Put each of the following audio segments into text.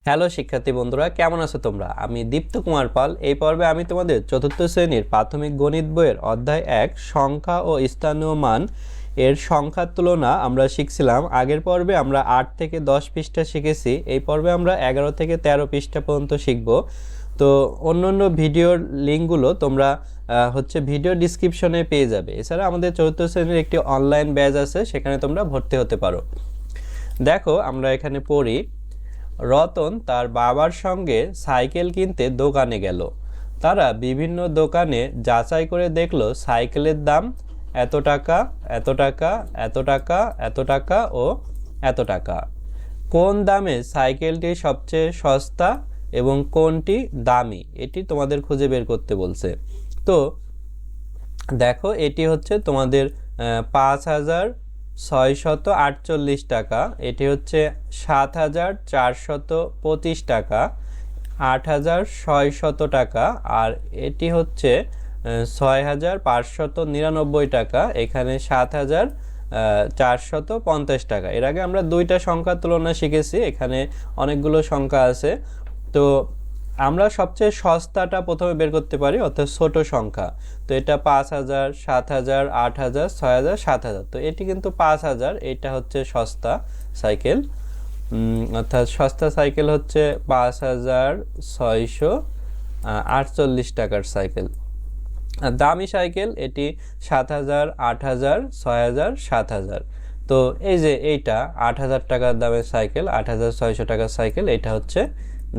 Hello শিক্ষার্থী বন্ধুরা, কেমন আছো তোমরা? আমি দীপ্ত কুমার পাল। এই পর্বে আমি তোমাদের চতুর্থ শ্রেণীর প্রাথমিক গণিত বইয়ের অধ্যায় 1 সংখ্যা ও স্থানীয় মান এর সংখ্যার তুলনা আমরা শিখছিলাম। আগের পর্বে আমরা 8 থেকে 10 পৃষ্ঠা শিখেছি। এই পর্বে আমরা 11 থেকে 13 পৃষ্ঠা পর্যন্ত শিখব। তো অন্যান্য ভিডিওর লিঙ্কগুলো তোমরা ভিডিও ডিসক্রিপশনে পেয়ে যাবে। এছাড়া আমাদের চতুর্থ শ্রেণীর একটি অনলাইন ব্যাচ আছে, সেখানে তোমরা ভর্তি হতে পারো। দেখো আমরা এখানে পড়ি, রতন তার বাবার সঙ্গে সাইকেল কিনতে দোকানে গেল। তারা বিভিন্ন দোকানে যাচাই করে দেখলো সাইকেলের দাম এত টাকা, এত টাকা, এত টাকা, এত টাকা ও এত টাকা। কোন দামে সাইকেলটি সবচেয়ে সস্তা এবং কোনটি দামি, এটি তোমাদের খুঁজে বের করতে বলছে। তো দেখো, এটি হচ্ছে তোমাদের 5,648 টাকা, এটি হচ্ছে 7,425 টাকা, 8,600 টাকা, আর এটি হচ্ছে 6,599 টাকা, এখানে 7,450 টাকা। এর আগে আমরা দুইটা সংখ্যার তুলনা শিখেছি, এখানে অনেকগুলো সংখ্যা আছে। তো আমরা সবচেয়ে সস্তাটা প্রথমে বের করতে পারি, অর্থাৎ ছোট সংখ্যা। তো এটা 5,000, 7,000, 8,000, 6,000, 7,000। তো এটি কিন্তু 5,000, এটা হচ্ছে সস্তা সাইকেল। অর্থাৎ সস্তা সাইকেল হচ্ছে 5,648 টাকার সাইকেল। আর দামি সাইকেল এটি 7,000, 8,000, 6,000, 7,000। তো এই যে এইটা 8,000 টাকার দামের সাইকেল, 8,600 টাকার সাইকেল, এটা হচ্ছে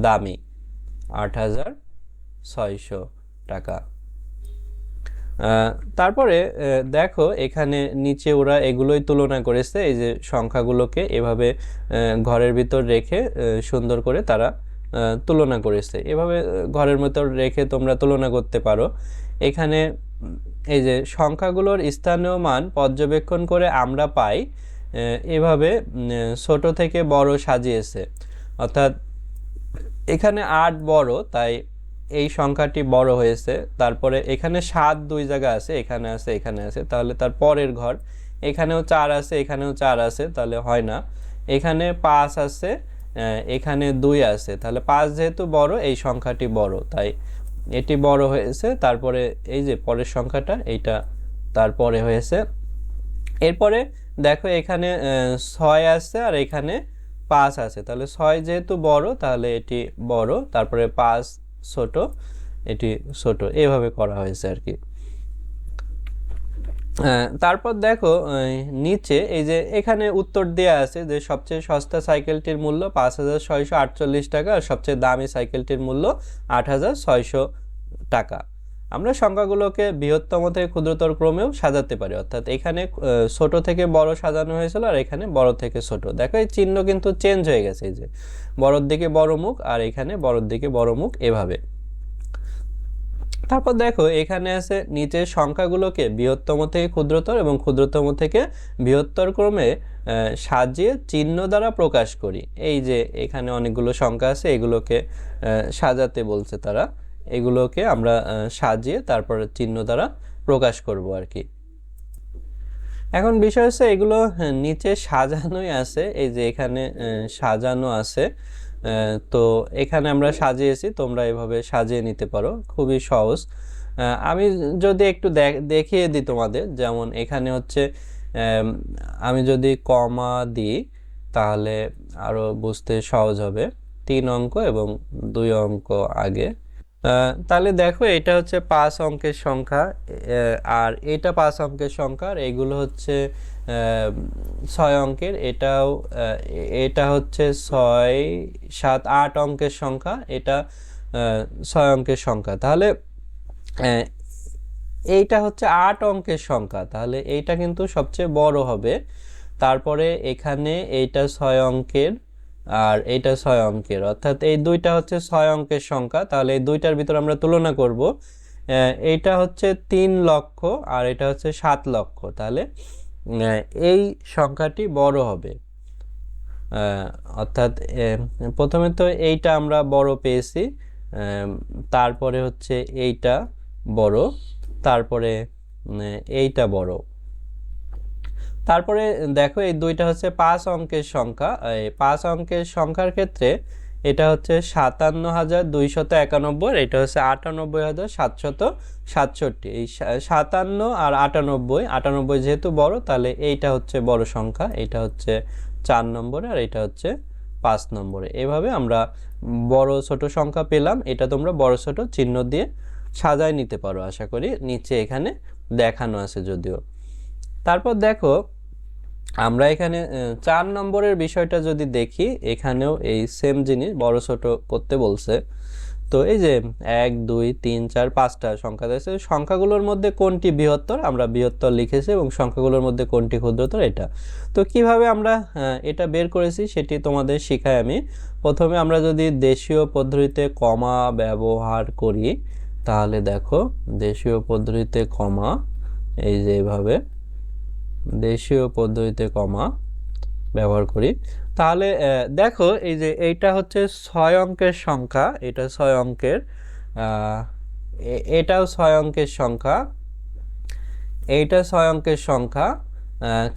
দামি, 8,600 টাকা। তারপরে দেখো এখানে নিচে ওরা এগুলোই তুলনা করেছে, এই যে সংখ্যাগুলোকে এভাবে ঘরের ভিতর রেখে সুন্দর করে তারা তুলনা করেছে। এভাবে ঘরের ভিতর রেখে তোমরা তুলনা করতে পারো। এখানে এই যে সংখ্যাগুলোর স্থানীয় মান পর্যবেক্ষণ করে আমরা পাই এভাবে ছোট থেকে বড় সাজিয়েছে। অর্থাৎ এখানে 8 বড়, তাই এই সংখ্যাটি বড় হয়েছে। তারপরে এখানে 7 দুই জায়গা আছে, এখানে আছে, এখানে আছে, তাহলে তার পরের ঘর। এখানেও 4 আছে, এখানেও 4 আছে, তাহলে হয় না। এখানে 5 আছে, এখানে 2 আছে, তাহলে 5 যেহেতু বড়, এই সংখ্যাটি বড়, তাই এটি বড় হয়েছে। তারপরে এই যে পরের সংখ্যাটা, এইটা তারপরে হয়েছে। এরপরে দেখো এখানে 6 আছে আর এখানে 5 আছে, তাহলে 6 যেহেতু বড়, তাহলে এটি বড়, তারপরে 5 ছোট, এটি ছোট, এভাবে করা হয়েছে আর কি। তারপর দেখো নিচে এই যে এখানে উত্তর দেয়া আছে যে সবচেয়ে সস্তা সাইকেলটির মূল্য 5,648 টাকা আর সবচেয়ে দামি সাইকেলটির মূল্য 8,600 টাকা। আমরা সংখ্যাগুলোকে বৃহত্তম থেকে ক্ষুদ্রতর ক্রমেও সাজাতে পারি, অর্থাৎ এখানে ছোট থেকে বড় সাজানো হয়েছিল আর এখানে বড় থেকে ছোট। দেখো এই চিহ্ন কিন্তু চেঞ্জ হয়ে গেছে, এই যে বড়র দিকে বড় মুখ আর এখানে বড়র দিকে বড় মুখ, এভাবে। তারপর দেখো এখানে আছে নিচের সংখ্যাগুলোকে বৃহত্তম থেকে ক্ষুদ্রতর এবং ক্ষুদ্রতম থেকে বৃহত্তর ক্রমে সাজিয়ে চিহ্ন দ্বারা প্রকাশ করি। এই যে এখানে অনেকগুলো সংখ্যা আছে, এগুলোকে সাজাতে বলছে তারা। এগুলোকে আমরা সাজিয়ে তারপরে চিহ্ন দ্বারা প্রকাশ করব আর কি। এখন বিষয় হচ্ছে এগুলো নিচে সাজানোই আছে, এই যে এখানে সাজানো আছে। তো এখানে আমরা সাজিয়েছি, তোমরা এভাবে সাজিয়ে নিতে পারো, খুবই সহজ। আমি যদি একটু দেখিয়ে দিই তোমাদের, যেমন এখানে হচ্ছে আমি যদি কমা দিই তাহলে আরো বুঝতে সহজ হবে। 3 অঙ্ক এবং 2 অঙ্ক আগে। তাহলে দেখো এটা হচ্ছে 5 অঙ্কের সংখ্যা, আর এটা 5 অঙ্কের সংখ্যা, আর এগুলো হচ্ছে 6 অঙ্কের। এটা হচ্ছে 6, 7, 8 অঙ্কের সংখ্যা, এটা 6 অঙ্কের সংখ্যা। তাহলে এইটা হচ্ছে 8 অঙ্কের সংখ্যা, তাহলে এইটা কিন্তু সবচেয়ে বড় হবে। তারপরে এখানে এইটা 6 অঙ্কের আর এইটা 6 অঙ্কের, অর্থাৎ এই দুইটা হচ্ছে 6 অঙ্কের সংখ্যা। তাহলে এই দুইটার ভিতর আমরা তুলনা করব। এইটা হচ্ছে 3 লক্ষ আর এটা হচ্ছে 7 লক্ষ, তাহলে এই সংখ্যাটি বড় হবে। অর্থাৎ প্রথমে তো এইটা আমরা বড় পেয়েছি, তারপরে হচ্ছে এইটা বড়, তারপরে এইটা বড়। তারপরে দেখো এই দুইটা হচ্ছে 5 অঙ্কের সংখ্যা। এই 5 অঙ্কের সংখ্যার ক্ষেত্রে এটা হচ্ছে 57,291, এটা হচ্ছে 98,767। এই 57 আর 98, 98 যেহেতু বড় তাহলে এইটা হচ্ছে বড় সংখ্যা, এটা হচ্ছে 4 নম্বরে আর এটা হচ্ছে 5 নম্বরে। এভাবে আমরা বড় ছোট সংখ্যা পেলাম, এটা তোমরা বড় ছোট চিহ্ন দিয়ে সাজায় নিতে পারো, আশা করি নিচে এখানে দেখানো আছে যদিও। তারপর দেখো আমরা এখানে 4 নম্বরের বিষয়টা যদি দেখি, এখানেও এই সেম জিনিস বড় ছোট করতে বলছে। তো এই যে 1 2 3 4 5টা সংখ্যা দিয়েছে, সংখ্যাগুলোর মধ্যে কোনটি বৃহত্তর, আমরা বৃহত্তর লিখেছি, এবং সংখ্যাগুলোর মধ্যে কোনটি ক্ষুদ্রতর এটা। তো কিভাবে আমরা এটা বের করেছি সেটি তোমাদের শিখাই আমি। প্রথমে আমরা যদি দেশীয় পদ্ধতিতে কমা ব্যবহার করি, তাহলে দেখো দেশীয় পদ্ধতিতে কমা, এই যে এইভাবে দেশীয় পদ্ধতিতে কমা ব্যবহার করি, তাহলে দেখো এই যে এইটা হচ্ছে 6 অঙ্কের সংখ্যা, এটা 6 অঙ্কের, এটাও 6 অঙ্কের সংখ্যা, এইটা 6 অঙ্কের সংখ্যা,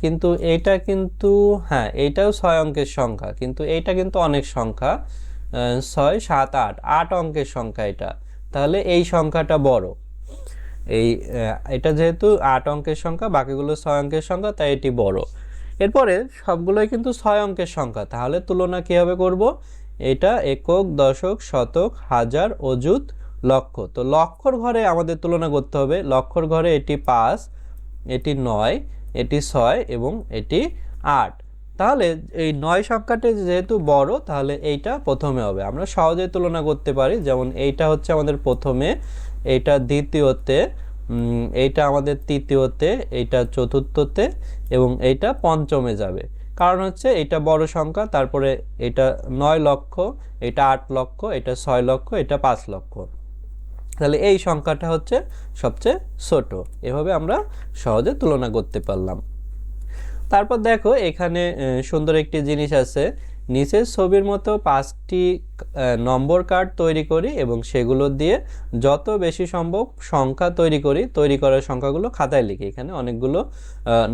কিন্তু এইটা কিন্তু, হ্যাঁ এইটাও 6 অঙ্কের সংখ্যা, কিন্তু এইটা কিন্তু অনেক সংখ্যা, 6 7 8 8 অঙ্কের সংখ্যা এটা, তাহলে এই সংখ্যাটা বড়। এই এটা যেহেতু 8 অঙ্কের সংখ্যা, বাকিগুলো 6 অঙ্কের সংখ্যা, তাই এটি বড়। এরপরে সবগুলোই কিন্তু 6 অঙ্কের সংখ্যা, তাহলে তুলনা কিভাবে করব, এটা একক, দশক, শতক, হাজার, অযুত, লক্ষ। তো লক্ষর ঘরে আমাদের তুলনা করতে হবে, লক্ষর ঘরে এটি 5, এটি 9, এটি 6 এবং এটি 8। তাহলে এই 9 সংখ্যাটি যেহেতু বড়, তাহলে এইটা প্রথমে হবে। আমরা সহজেই তুলনা করতে পারি, যেমন এইটা হচ্ছে আমাদের প্রথমে, এইটা দ্বিতীয়তে, এইটা আমাদের তৃতীয়তে, এইটা চতুর্থতে এবং এইটা পঞ্চমে যাবে। কারণ হচ্ছে এটা বড় সংখ্যা, তারপরে এটা 9 লক্ষ, এটা 8 লক্ষ, এটা 6 লক্ষ, এটা 5 লক্ষ, তাহলে এই সংখ্যাটা হচ্ছে সবচেয়ে ছোট। এভাবে আমরা সহজে তুলনা করতে পারলাম। তারপর দেখো এখানে সুন্দর একটি জিনিস আছে, নিচের ছবির মতো 5টি নম্বর কার্ড তৈরি করি এবং সেগুলো দিয়ে যত বেশি সম্ভব সংখ্যা তৈরি করি, তৈরি করার সংখ্যাগুলো খাতায় লিখি। এখানে অনেকগুলো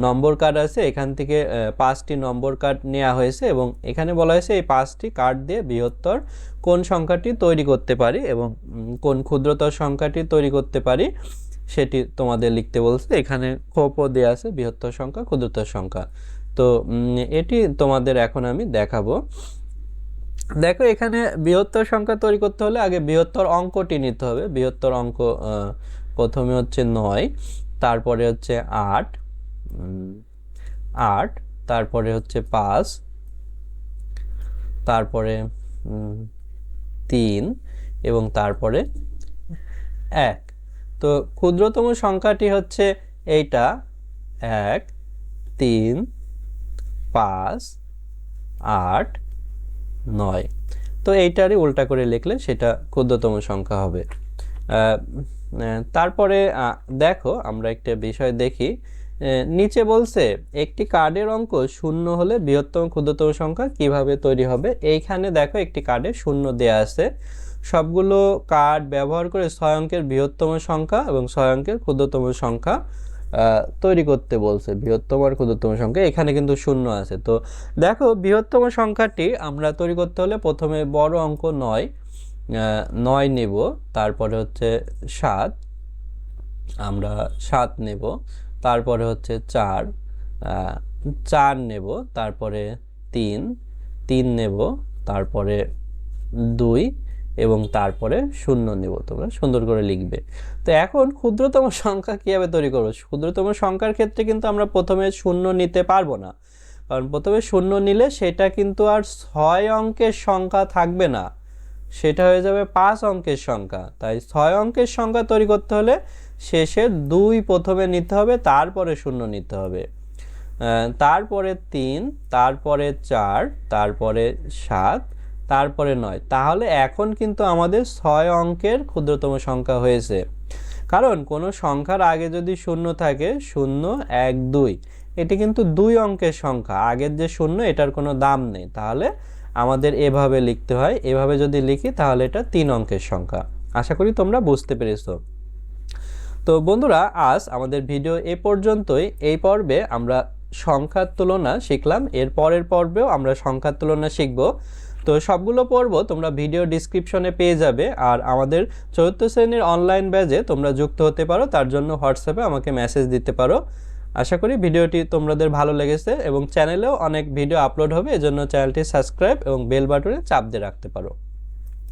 নম্বর কার্ড আছে, এখান থেকে 5টি নম্বর কার্ড নেওয়া হয়েছে এবং এখানে বলা হয়েছে এই 5টি কার্ড দিয়ে বৃহত্তর কোন সংখ্যাটি তৈরি করতে পারি এবং কোন ক্ষুদ্রতর সংখ্যাটি তৈরি করতে পারি সেটি তোমাদের লিখতে বলছে। এখানে খোপও দেওয়া আছে, বৃহত্তর সংখ্যা, ক্ষুদ্রতর সংখ্যা। তো এটি তোমাদের এখন আমি দেখাবো। দেখো এখানে বৃহত্তর সংখ্যা তৈরি করতে হলে আগে বৃহত্তর অঙ্কটি নিতে হবে। বৃহত্তর অঙ্ক প্রথমে হচ্ছে 9, তারপরে হচ্ছে 8, তারপরে হচ্ছে 5, তারপরে 3 এবং তারপরে 1। তো ক্ষুদ্রতম সংখ্যাটি হচ্ছে এইটা 1 3 5 8 9। তো এইটারই উল্টা করে লিখলে সেটা ক্ষুদ্রতম সংখ্যা হবে। তারপরে দেখো আমরা একটা বিষয় দেখি, নিচে বলছে একটি কার্ডের অঙ্ক 0 হলে বৃহত্তম ক্ষুদ্রতম সংখ্যা কিভাবে তৈরি হবে। এইখানে দেখো একটি কার্ডে 0 দেয়া আছে, সবগুলো কার্ড ব্যবহার করে 6 অঙ্কের বৃহত্তম সংখ্যা এবং 6 অঙ্কের ক্ষুদ্রতম সংখ্যা তৈরি করতে বলছে। বৃহত্তম আর ক্ষুদ্রতম সংখ্যা, এখানে কিন্তু 0 আছে। তো দেখো বৃহত্তম সংখ্যাটি আমরা তৈরি করতে হলে প্রথমে বড় অঙ্ক 9 নেব, তারপরে হচ্ছে 7, আমরা 7 নেব, তারপরে হচ্ছে 4 নেব, তারপরে 3 নেব, তারপরে 2 এবং তারপরে 0 নেব। তোমরা সুন্দর করে লিখবে। তো এখন ক্ষুদ্রতম সংখ্যা কিভাবে তৈরি করবো, ক্ষুদ্রতম সংখ্যার ক্ষেত্রে কিন্তু আমরা প্রথমে 0 নিতে পারবো না, কারণ প্রথমে 0 নিলে সেটা কিন্তু আর 6 অঙ্কের সংখ্যা থাকবে না, সেটা হয়ে যাবে 5 অঙ্কের সংখ্যা। তাই 6 অঙ্কের সংখ্যা তৈরি করতে হলে শেষে 2 প্রথমে নিতে হবে, তারপরে 0 নিতে হবে, তারপরে 3, তারপরে 4, তারপরে 7, তারপরে 9। তাহলে এখন কিন্তু আমাদের 6 অঙ্কের ক্ষুদ্রতম সংখ্যা হয়েছে। কারণ কোনো সংখ্যার আগে যদি 0 থাকে, 0 1 2, এটি কিন্তু 2 অঙ্কের সংখ্যা, আগের যে 0 এটার কোনো দাম নেই, তাহলে আমাদের এভাবে লিখতে হয়। এভাবে যদি লিখি তাহলে এটা 3 অঙ্কের সংখ্যা। আশা করি তোমরা বুঝতে পেরেছো। তো বন্ধুরা আজ আমাদের ভিডিও এ পর্যন্তই। এই পর্বে আমরা সংখ্যার তুলনা শিখলাম, এর পরের পর্বেও আমরা সংখ্যার তুলনা শিখব। তো সবগুলো পড়ব তোমরা ভিডিও ডিসক্রিপশনে পেয়ে যাবে। আর আমাদের 4th শ্রেণীর অনলাইন ব্যাচে তোমরা যুক্ত হতে পারো, তার জন্য হোয়াটসঅ্যাপে আমাকে মেসেজ দিতে পারো। আশা করি ভিডিওটি তোমাদের ভালো লেগেছে এবং চ্যানেলেও অনেক ভিডিও আপলোড হবে, এজন্য চ্যানেলটি সাবস্ক্রাইব এবং বেল বাটনে চাপ দিয়ে রাখতে পারো।